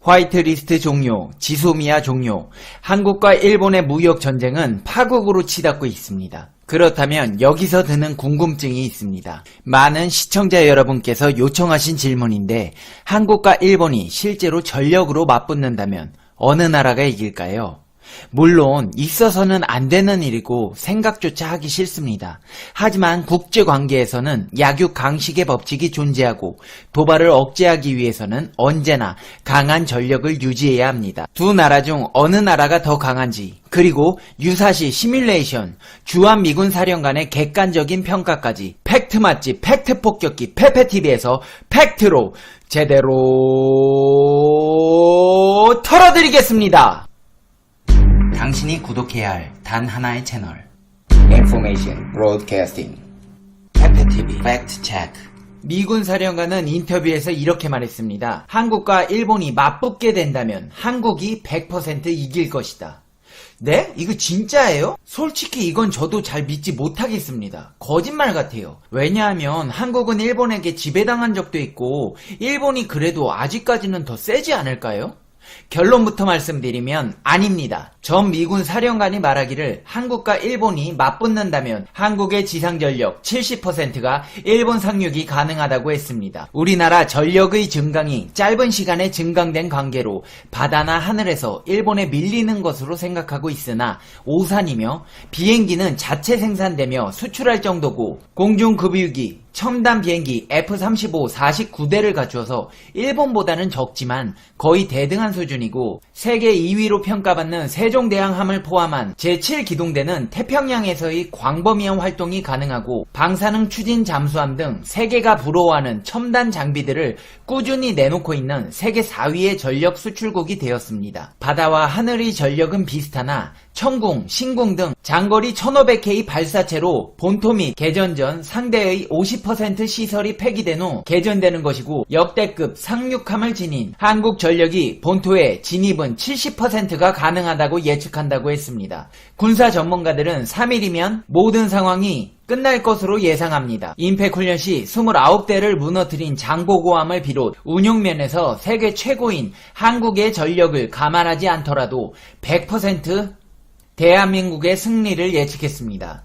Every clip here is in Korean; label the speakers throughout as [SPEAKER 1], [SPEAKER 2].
[SPEAKER 1] 화이트리스트 종료, 지소미아 종료, 한국과 일본의 무역 전쟁은 파국으로 치닫고 있습니다. 그렇다면 여기서 드는 궁금증이 있습니다. 많은 시청자 여러분께서 요청하신 질문인데 한국과 일본이 실제로 전력으로 맞붙는다면 어느 나라가 이길까요? 물론 있어서는 안 되는 일이고 생각조차 하기 싫습니다. 하지만 국제관계에서는 약육강식의 법칙이 존재하고 도발을 억제하기 위해서는 언제나 강한 전력을 유지해야 합니다. 두 나라 중 어느 나라가 더 강한지, 그리고 유사시 시뮬레이션, 주한미군 사령관의 객관적인 평가까지 팩트 맛집, 팩트 폭격기 페페TV에서 팩트로 제대로 털어드리겠습니다. 당신이 구독해야 할 단 하나의 채널, Information Broadcasting, 페페TV Fact Check. 미군 사령관은 인터뷰에서 이렇게 말했습니다. 한국과 일본이 맞붙게 된다면 한국이 100% 이길 것이다. 네? 이거 진짜예요? 솔직히 이건 저도 잘 믿지 못하겠습니다. 거짓말 같아요. 왜냐하면 한국은 일본에게 지배당한 적도 있고 일본이 그래도 아직까지는 더 세지 않을까요? 결론부터 말씀드리면 아닙니다. 전 미군 사령관이 말하기를 한국과 일본이 맞붙는다면 한국의 지상전력 70%가 일본 상륙이 가능하다고 했습니다. 우리나라 전력의 증강이 짧은 시간에 증강된 관계로 바다나 하늘에서 일본에 밀리는 것으로 생각하고 있으나 오산이며 비행기는 자체 생산되며 수출할 정도고 공중급유기, 첨단 비행기 F-35 49대를 갖추어서 일본보다는 적지만 거의 대등한 수준이고 세계 2위로 평가받는 세종대왕함을 포함한 제7기동대는 태평양에서의 광범위한 활동이 가능하고 방사능 추진 잠수함 등 세계가 부러워하는 첨단 장비들을 꾸준히 내놓고 있는 세계 4위의 전력 수출국이 되었습니다. 바다와 하늘의 전력은 비슷하나 천궁, 신궁 등 장거리 1500K 발사체로 본토 및 개전 전 상대의 50% 시설이 폐기된 후 개전되는 것이고 역대급 상륙함을 지닌 한국 전력이 본토에 진입은 70%가 가능하다고 예측한다고 했습니다. 군사 전문가들은 3일이면 모든 상황이 끝날 것으로 예상합니다. 임팩 훈련 시 29대를 무너뜨린 장보고함을 비롯 운용면에서 세계 최고인 한국의 전력을 감안하지 않더라도 100% 대한민국의 승리를 예측했습니다.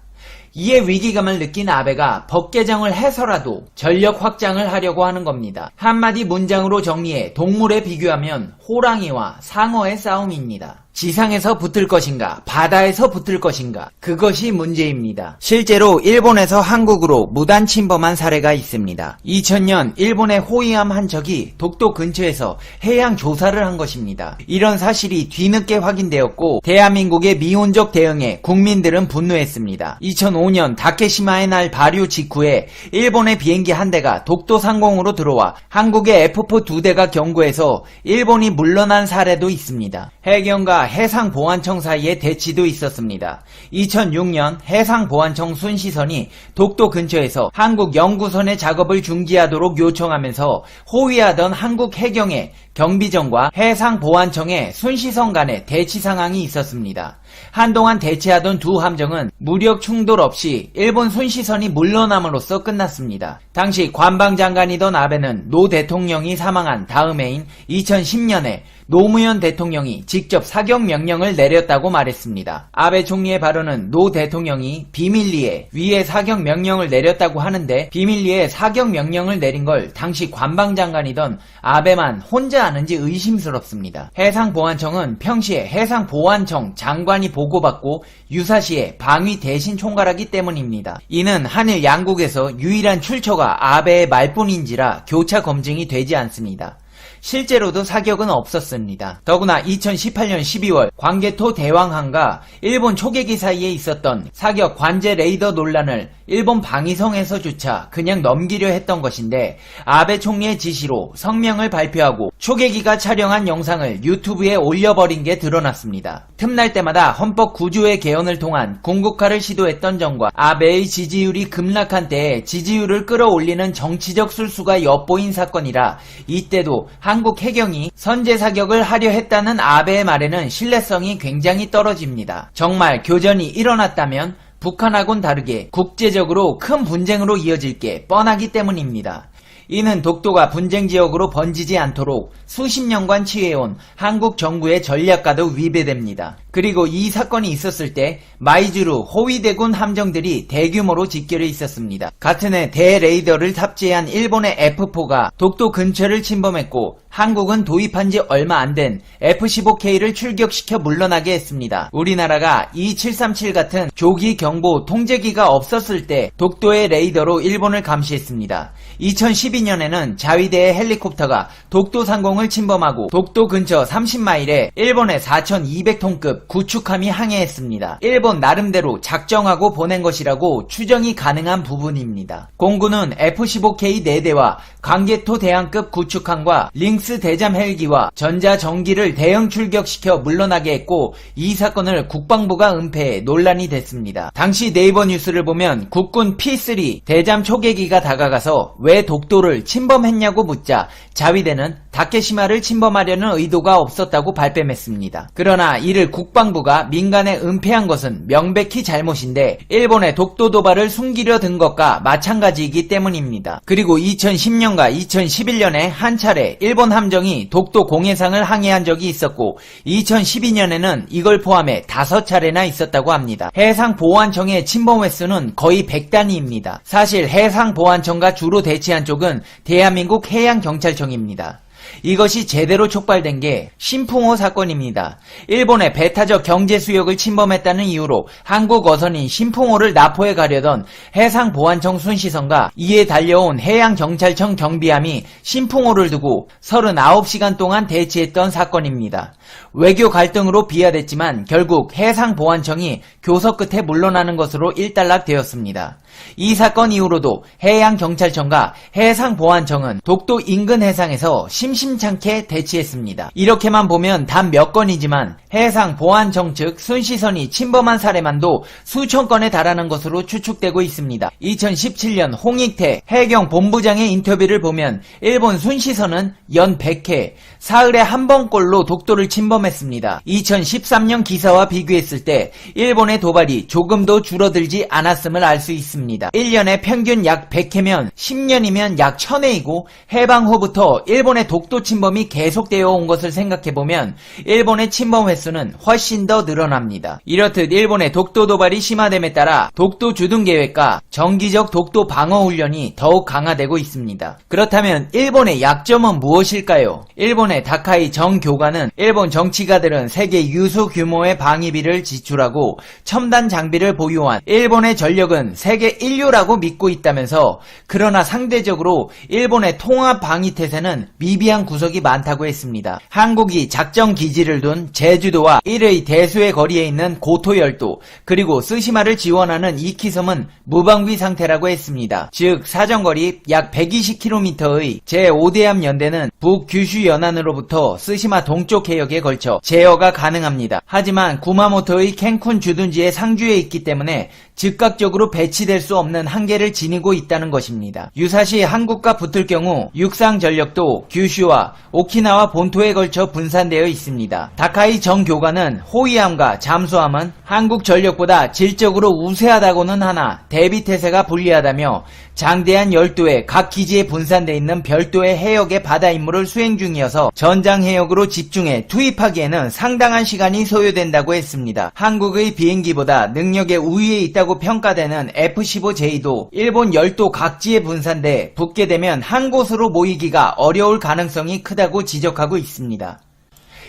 [SPEAKER 1] 이에 위기감을 느낀 아베가 법 개정을 해서라도 전력 확장을 하려고 하는 겁니다. 한마디 문장으로 정리해 동물에 비교하면 호랑이와 상어의 싸움입니다. 지상에서 붙을 것인가, 바다에서 붙을 것인가, 그것이 문제입니다. 실제로 일본에서 한국으로 무단 침범한 사례가 있습니다. 2000년 일본의 호위함 한 척이 독도 근처에서 해양 조사를 한 것입니다. 이런 사실이 뒤늦게 확인되었고 대한민국의 미온적 대응에 국민들은 분노했습니다. 2005년 다케시마의 날 발효 직후에 일본의 비행기 한 대가 독도 상공으로 들어와 한국의 F4 2대가 경고해서 일본이 물러난 사례도 있습니다. 해경과 해상보안청 사이에 대치도 있었습니다. 2006년 해상보안청 순시선이 독도 근처에서 한국 연구선의 작업을 중지하도록 요청하면서 호위하던 한국 해경의 경비정과 해상보안청의 순시선 간의 대치 상황이 있었습니다. 한동안 대치하던 두 함정은 무력 충돌 없이 일본 순시선이 물러남으로써 끝났습니다. 당시 관방장관이던 아베는 노 대통령이 사망한 다음 해인 2010년에 노무현 대통령이 직접 사격 명령을 내렸다고 말했습니다. 아베 총리의 발언은 노 대통령이 비밀리에 위에 사격 명령을 내렸다고 하는데 비밀리에 사격 명령을 내린 걸 당시 관방장관이던 아베만 혼자 아는지 의심스럽습니다. 해상보안청은 평시에 해상보안청 장관이 보고받고 유사시에 방위 대신 총괄하기 때문입니다. 이는 한일 양국에서 유일한 출처가 아베의 말뿐인지라 교차 검증이 되지 않습니다. 실제로도 사격은 없었습니다. 더구나 2018년 12월 광개토 대왕항과 일본 초계기 사이에 있었던 사격 관제 레이더 논란을 일본 방위성에서조차 그냥 넘기려 했던 것인데 아베 총리의 지시로 성명을 발표하고 초계기가 촬영한 영상을 유튜브에 올려버린 게 드러났습니다. 틈날 때마다 헌법 9조의 개헌을 통한 궁극화를 시도했던 점과 아베의 지지율이 급락한 때에 지지율을 끌어올리는 정치적 술수가 엿보인 사건이라 이때도 한국 해경이 선제 사격을 하려 했다는 아베의 말에는 신뢰성이 굉장히 떨어집니다. 정말 교전이 일어났다면 북한하고는 다르게 국제적으로 큰 분쟁으로 이어질 게 뻔하기 때문입니다. 이는 독도가 분쟁 지역으로 번지지 않도록 수십 년간 취해온 한국 정부의 전략과도 위배됩니다. 그리고 이 사건이 있었을 때 마이즈루 호위대군 함정들이 대규모로 집결해 있었습니다. 같은 해 대레이더를 탑재한 일본의 F4가 독도 근처를 침범했고 한국은 도입한 지 얼마 안 된 F-15K를 출격시켜 물러나게 했습니다. 우리나라가 E-737 같은 조기 경보 통제기가 없었을 때 독도의 레이더로 일본을 감시했습니다. 2012년에는 자위대의 헬리콥터가 독도 상공을 침범하고 독도 근처 30마일에 일본의 4,200톤급 구축함이 항해했습니다. 일본 나름대로 작정하고 보낸 것이라고 추정이 가능한 부분입니다. 공군은 F-15K 4대와 광개토 대항급 구축함과 링스 대잠 헬기와 전자전기를 대형 출격시켜 물러나게 했고 이 사건을 국방부가 은폐해 논란이 됐습니다. 당시 네이버 뉴스를 보면 국군 P3 대잠 초계기가 다가가서 왜 독도를 침범했냐고 묻자 자위대는 다케시마를 침범하려는 의도가 없었다고 발뺌했습니다. 그러나 이를 국방부가 민간에 은폐한 것은 명백히 잘못인데 일본의 독도 도발을 숨기려 든 것과 마찬가지이기 때문입니다. 그리고 2010년과 2011년에 한 차례 일본 함정이 독도 공해상을 항해한 적이 있었고 2012년에는 이걸 포함해 5차례나 있었다고 합니다. 해상보안청의 침범 횟수는 거의 100단위입니다. 사실 해상보안청과 주로 대치한 쪽은 대한민국 해양경찰청입니다. 이것이 제대로 촉발된 게 신풍호 사건입니다. 일본의 배타적 경제 수역을 침범했다는 이유로 한국 어선인 신풍호를 납포해 가려던 해상보안청 순시선과 이에 달려온 해양경찰청 경비함이 신풍호를 두고 39시간 동안 대치했던 사건입니다. 외교 갈등으로 비화됐지만 결국 해상보안청이 교섭 끝에 물러나는 것으로 일단락되었습니다. 이 사건 이후로도 해양경찰청과 해상보안청은 독도 인근 해상에서 심심찮게 대치했습니다. 이렇게만 보면 단 몇 건이지만 해상보안청 측 순시선이 침범한 사례만도 수천 건에 달하는 것으로 추측되고 있습니다. 2017년 홍익태 해경본부장의 인터뷰를 보면 일본 순시선은 연 100회, 사흘에 한 번꼴로 독도를 침범했습니다. 2013년 기사와 비교했을 때 일본의 도발이 조금도 줄어들지 않았음을 알 수 있습니다. 1년에 평균 약 100회면 10년이면 약 1000회이고 해방 후부터 일본의 독도 침범이 계속되어 온 것을 생각해보면 일본의 침범 횟수는 훨씬 더 늘어납니다. 이렇듯 일본의 독도 도발이 심화됨에 따라 독도 주둔 계획과 정기적 독도 방어 훈련이 더욱 강화되고 있습니다. 그렇다면 일본의 약점은 무엇일까요? 일본의 다카이 정 교관은 일본 정치가들은 세계 유수 규모의 방위비를 지출하고 첨단 장비를 보유한 일본의 전력은 세계 인류라고 믿고 있다면서 그러나 상대적으로 일본의 통합 방위태세는 미비한 구석이 많다고 했습니다. 한국이 작전 기지를 둔 제주도와 1의 대수의 거리에 있는 고토열도 그리고 스시마를 지원하는 이키섬은 무방비 상태라고 했습니다. 즉 사정거리 약 120km의 제5대함 연대는 북규슈 연안으로부터 스시마 동쪽 해역에 걸쳐 제어가 가능합니다. 하지만 구마모토의 캔쿤 주둔지에 상주해 있기 때문에 즉각적으로 배치될 수 없는 한계를 지니고 있다는 것입니다. 유사시 한국과 붙을 경우 육상 전력도 규슈와 오키나와 본토에 걸쳐 분산되어 있습니다. 다카이 정 교관은 호위함과 잠수함은 한국 전력보다 질적으로 우세하다고는 하나 대비태세가 불리하다며 장대한 12의 각 기지에 분산되어 있는 별도의 해역의 바다 임무를 수행 중이어서 전장 해역으로 집중해 투입하기에는 상당한 시간이 소요된다고 했습니다. 한국의 비행기보다 능력의 우위에 있다고 평가되는 F-15J도 일본 열도 각지에 분산돼 붙게 되면 한 곳으로 모이기가 어려울 가능성이 크다고 지적하고 있습니다.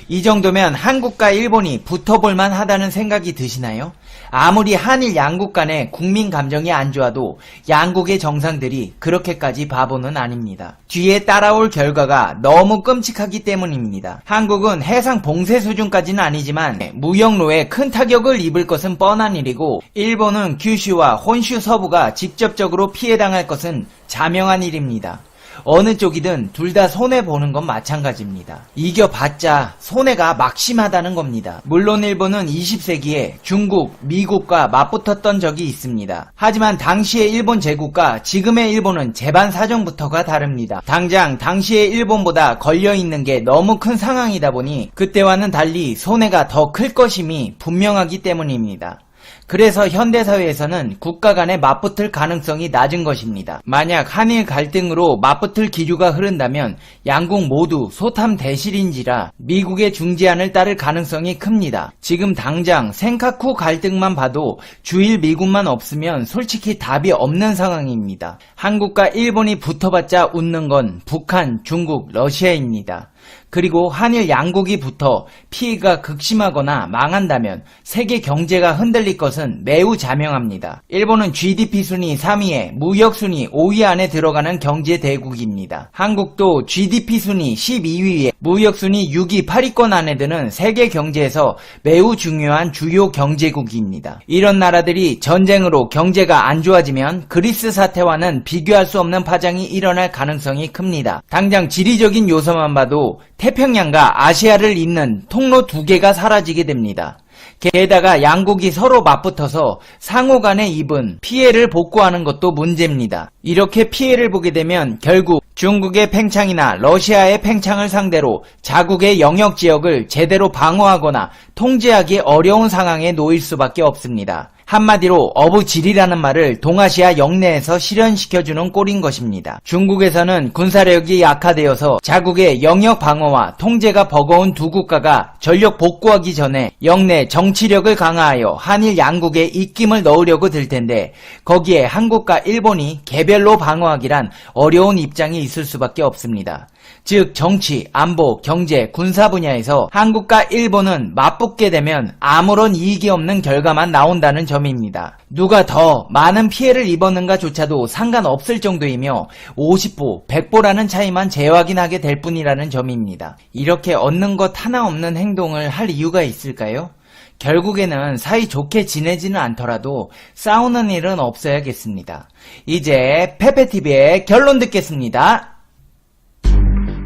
[SPEAKER 1] 이 정도면 한국과 일본이 붙어볼만 하다는 생각이 드시나요? 아무리 한일 양국 간의 국민 감정이 안 좋아도 양국의 정상들이 그렇게까지 바보는 아닙니다. 뒤에 따라올 결과가 너무 끔찍하기 때문입니다. 한국은 해상 봉쇄 수준까지는 아니지만 무역로에 큰 타격을 입을 것은 뻔한 일이고 일본은 규슈와 혼슈 서부가 직접적으로 피해당할 것은 자명한 일입니다. 어느 쪽이든 둘 다 손해보는 건 마찬가지입니다. 이겨봤자 손해가 막심하다는 겁니다. 물론 일본은 20세기에 중국, 미국과 맞붙었던 적이 있습니다. 하지만 당시의 일본 제국과 지금의 일본은 재반 사정부터가 다릅니다. 당장 당시의 일본보다 걸려있는 게 너무 큰 상황이다 보니 그때와는 달리 손해가 더 클 것임이 분명하기 때문입니다. 그래서 현대사회에서는 국가 간에 맞붙을 가능성이 낮은 것입니다. 만약 한일 갈등으로 맞붙을 기류가 흐른다면 양국 모두 소탐 대실인지라 미국의 중재안을 따를 가능성이 큽니다. 지금 당장 센카쿠 갈등만 봐도 주일 미군만 없으면 솔직히 답이 없는 상황입니다. 한국과 일본이 붙어봤자 웃는 건 북한, 중국, 러시아입니다. 그리고 한일 양국이 붙어 피해가 극심하거나 망한다면 세계 경제가 흔들릴 것은 매우 자명합니다. 일본은 GDP 순위 3위에 무역 순위 5위 안에 들어가는 경제 대국입니다. 한국도 GDP 순위 12위에 무역 순위 6위 8위권 안에 드는 세계 경제에서 매우 중요한 주요 경제국입니다. 이런 나라들이 전쟁으로 경제가 안 좋아지면 그리스 사태와는 비교할 수 없는 파장이 일어날 가능성이 큽니다. 당장 지리적인 요소만 봐도 태평양과 아시아를 잇는 통로 2개가 사라지게 됩니다. 게다가 양국이 서로 맞붙어서 상호 간에 입은 피해를 복구하는 것도 문제입니다. 이렇게 피해를 보게 되면 결국 중국의 팽창이나 러시아의 팽창을 상대로 자국의 영역 지역을 제대로 방어하거나 통제하기 어려운 상황에 놓일 수밖에 없습니다. 한마디로 어부질이라는 말을 동아시아 영내에서 실현시켜주는 꼴인 것입니다. 중국에서는 군사력이 약화되어서 자국의 영역 방어와 통제가 버거운 두 국가가 전력 복구하기 전에 영내 정치력을 강화하여 한일 양국에 입김을 넣으려고 들 텐데 거기에 한국과 일본이 개별로 방어하기란 어려운 입장이 있을 수밖에 없습니다. 즉 정치, 안보, 경제, 군사 분야에서 한국과 일본은 맞붙게 되면 아무런 이익이 없는 결과만 나온다는 점입니다. 누가 더 많은 피해를 입었는가 조차도 상관없을 정도이며 50보, 100보라는 차이만 재확인하게 될 뿐이라는 점입니다. 이렇게 얻는 것 하나 없는 행동을 할 이유가 있을까요? 결국에는 사이좋게 지내지는 않더라도 싸우는 일은 없어야겠습니다. 이제 페페TV의 결론 듣겠습니다.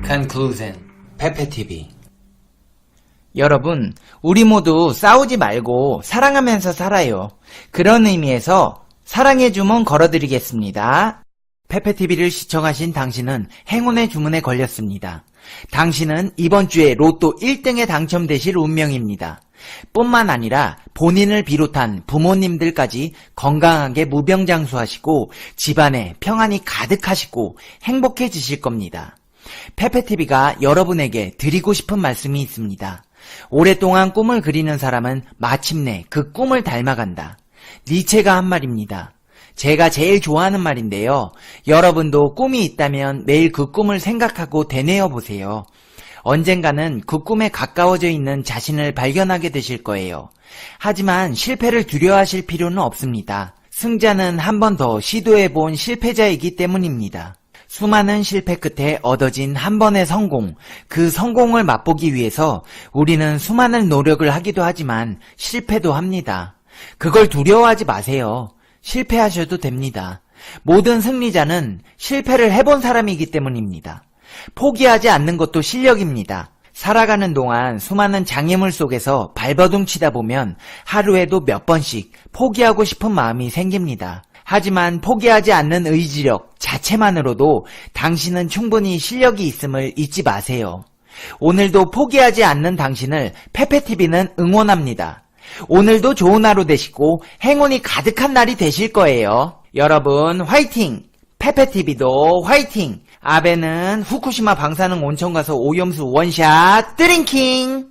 [SPEAKER 1] Conclusion. 페페TV. 여러분, 우리 모두 싸우지 말고 사랑하면서 살아요. 그런 의미에서 사랑의 주문 걸어드리겠습니다. 페페TV를 시청하신 당신은 행운의 주문에 걸렸습니다. 당신은 이번 주에 로또 1등에 당첨되실 운명입니다. 뿐만 아니라 본인을 비롯한 부모님들까지 건강하게 무병장수하시고 집안에 평안이 가득하시고 행복해지실 겁니다. 페페TV가 여러분에게 드리고 싶은 말씀이 있습니다. 오랫동안 꿈을 그리는 사람은 마침내 그 꿈을 닮아간다. 니체가 한 말입니다. 제가 제일 좋아하는 말인데요. 여러분도 꿈이 있다면 매일 그 꿈을 생각하고 되뇌어 보세요. 언젠가는 그 꿈에 가까워져 있는 자신을 발견하게 되실 거예요. 하지만 실패를 두려워하실 필요는 없습니다. 승자는 한 번 더 시도해본 실패자이기 때문입니다. 수많은 실패 끝에 얻어진 한 번의 성공, 그 성공을 맛보기 위해서 우리는 수많은 노력을 하기도 하지만 실패도 합니다. 그걸 두려워하지 마세요. 실패하셔도 됩니다. 모든 승리자는 실패를 해본 사람이기 때문입니다. 포기하지 않는 것도 실력입니다. 살아가는 동안 수많은 장애물 속에서 발버둥 치다 보면 하루에도 몇 번씩 포기하고 싶은 마음이 생깁니다. 하지만 포기하지 않는 의지력 자체만으로도 당신은 충분히 실력이 있음을 잊지 마세요. 오늘도 포기하지 않는 당신을 페페TV는 응원합니다. 오늘도 좋은 하루 되시고 행운이 가득한 날이 되실 거예요. 여러분 화이팅! 페페TV도 화이팅! 아베는 후쿠시마 방사능 온천 가서 오염수 원샷 드링킹!